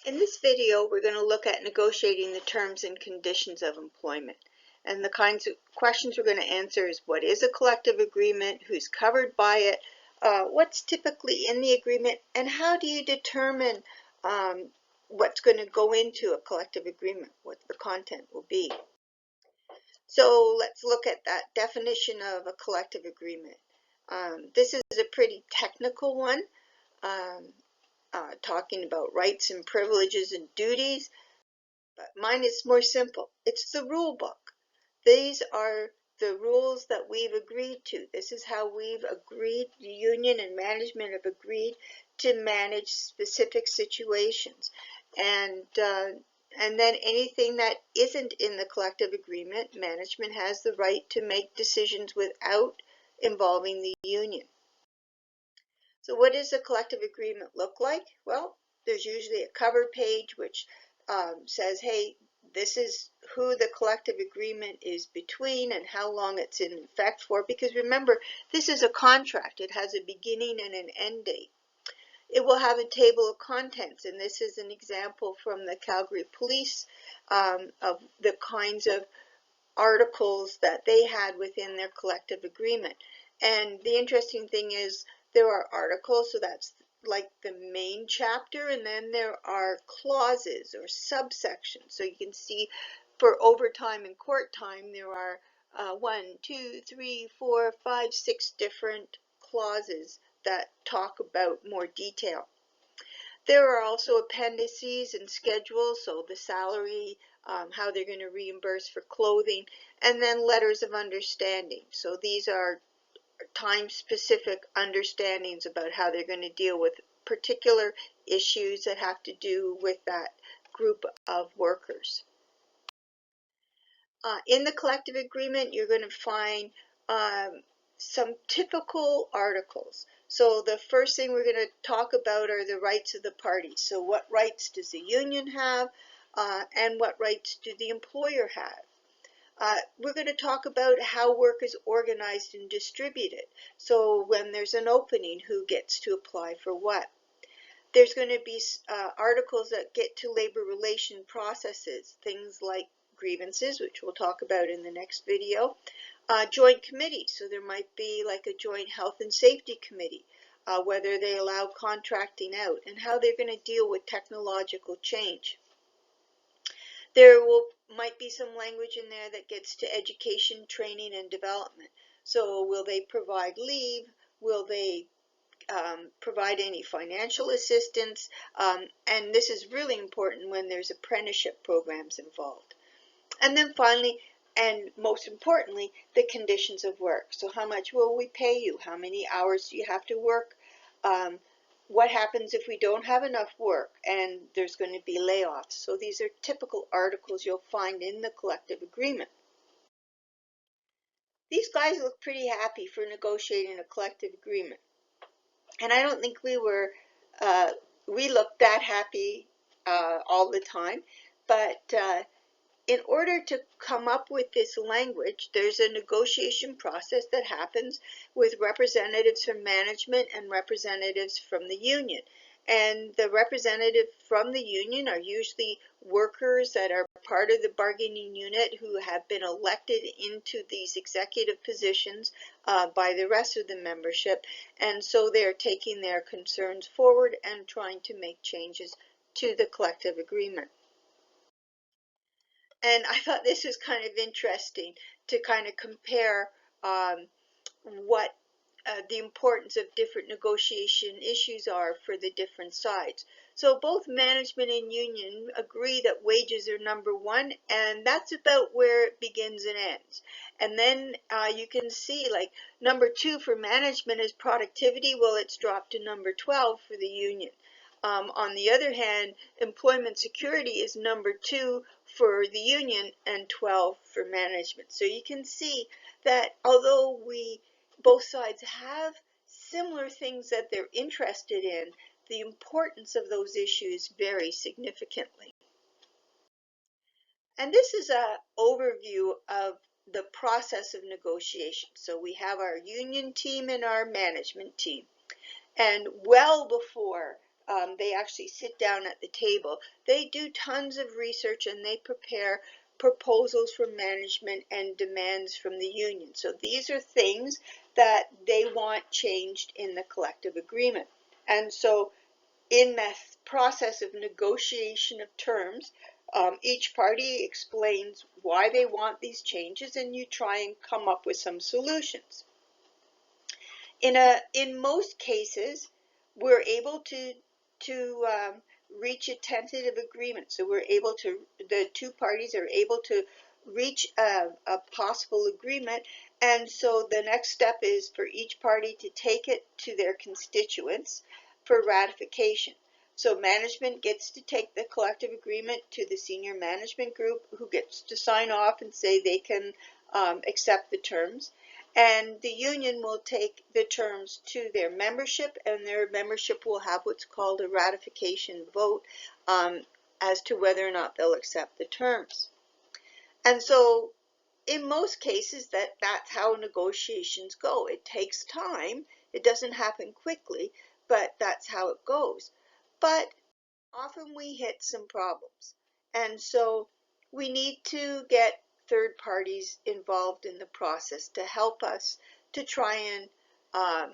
In this video, we're going to look at negotiating the terms and conditions of employment. And the kinds of questions we're going to answer is what is a collective agreement, who's covered by it, what's typically in the agreement, and how do you determine what's going to go into a collective agreement, what the content will be. So let's look at that definition of a collective agreement. This is a pretty technical one. Talking about rights and privileges and duties, but mine is more simple. It's the rule book. These are the rules that we've agreed to. This is how we've agreed, the union and management have agreed to manage specific situations. And then anything that isn't in the collective agreement, management has the right to make decisions without involving the union. So what does a collective agreement look like? Well, there's usually a cover page which says, hey, this is who the collective agreement is between and how long it's in effect for, because remember, this is a contract. It has a beginning and an end date. It will have a table of contents, and this is an example from the Calgary Police of the kinds of articles that they had within their collective agreement. And the interesting thing is there are articles, so that's like the main chapter, and then there are clauses or subsections. So you can see for overtime and court time there are 1, 2, 3, 4, 5, 6 different clauses that talk about more detail. There are also appendices and schedules, so the salary, how they're going to reimburse for clothing, and then letters of understanding. So these are time-specific understandings about how they're going to deal with particular issues that have to do with that group of workers. In the collective agreement, you're going to find some typical articles. So the first thing we're going to talk about are the rights of the parties. So what rights does the union have and what rights do the employer have? We're going to talk about how work is organized and distributed. So when there's an opening, who gets to apply for what? There's going to be articles that get to labor relation processes, things like grievances, which we'll talk about in the next video. Joint committees, so there might be like a joint health and safety committee, whether they allow contracting out, and how they're going to deal with technological change. There might be some language in there that gets to education, training, and development. So will they provide leave? Will they provide any financial assistance? And this is really important when there's apprenticeship programs involved. And then finally, and most importantly, the conditions of work. So how much will we pay you? How many hours do you have to work? What happens if we don't have enough work and there's going to be layoffs? So these are typical articles you'll find in the collective agreement. These guys look pretty happy for negotiating a collective agreement. And I don't think we looked that happy all the time, but in order to come up with this language, there's a negotiation process that happens with representatives from management and representatives from the union. And the representatives from the union are usually workers that are part of the bargaining unit who have been elected into these executive positions by the rest of the membership. And so they're taking their concerns forward and trying to make changes to the collective agreement. And I thought this was kind of interesting to kind of compare what the importance of different negotiation issues are for the different sides. So both management and union agree that wages are number one, and that's about where it begins and ends. And then you can see like number 2 for management is productivity. Well, it's dropped to number 12 for the union. On the other hand, employment security is number 2 for the union and 12 for management. So you can see that although both sides have similar things that they're interested in, the importance of those issues vary significantly. And this is an overview of the process of negotiation. So we have our union team and our management team. And well before they actually sit down at the table. They do tons of research and they prepare proposals from management and demands from the union. So these are things that they want changed in the collective agreement. And so in that process of negotiation of terms, each party explains why they want these changes, and you try and come up with some solutions. In most cases, we're able to reach a tentative agreement. So the two parties are able to reach a possible agreement, and so the next step is for each party to take it to their constituents for ratification. So management gets to take the collective agreement to the senior management group, who gets to sign off and say they can accept the terms. And the union will take the terms to their membership, and their membership will have what's called a ratification vote as to whether or not they'll accept the terms. And so in most cases, that's how negotiations go. It takes time. It doesn't happen quickly, but that's how it goes. But often we hit some problems. And so we need to get third parties involved in the process to help us to try and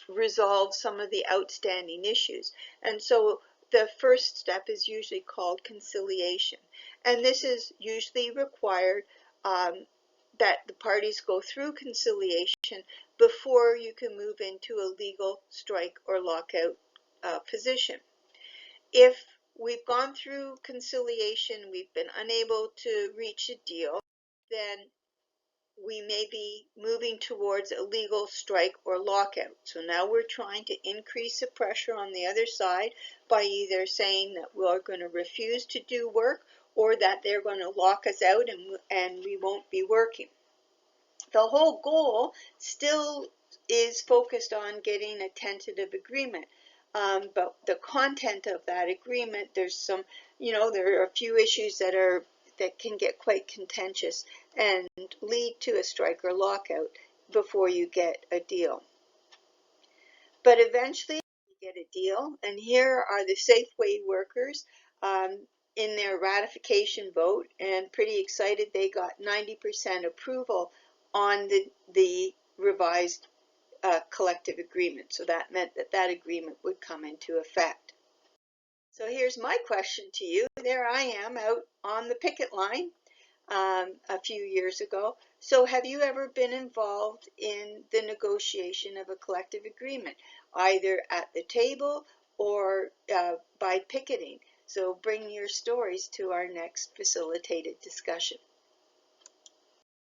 resolve some of the outstanding issues. And so the first step is usually called conciliation. And this is usually required that the parties go through conciliation before you can move into a legal strike or lockout position. If we've gone through conciliation, we've been unable to reach a deal, then we may be moving towards a legal strike or lockout. So now we're trying to increase the pressure on the other side by either saying that we're going to refuse to do work, or that they're going to lock us out and we won't be working. The whole goal still is focused on getting a tentative agreement. But the content of that agreement, there's some, there are a few issues that can get quite contentious and lead to a strike or lockout before you get a deal. But eventually you get a deal, and here are the Safeway workers in their ratification vote, and pretty excited they got 90% approval on the revised collective agreement. So that meant that agreement would come into effect. So here's my question to you. There I am out on the picket line a few years ago. So have you ever been involved in the negotiation of a collective agreement, either at the table or by picketing? So bring your stories to our next facilitated discussion.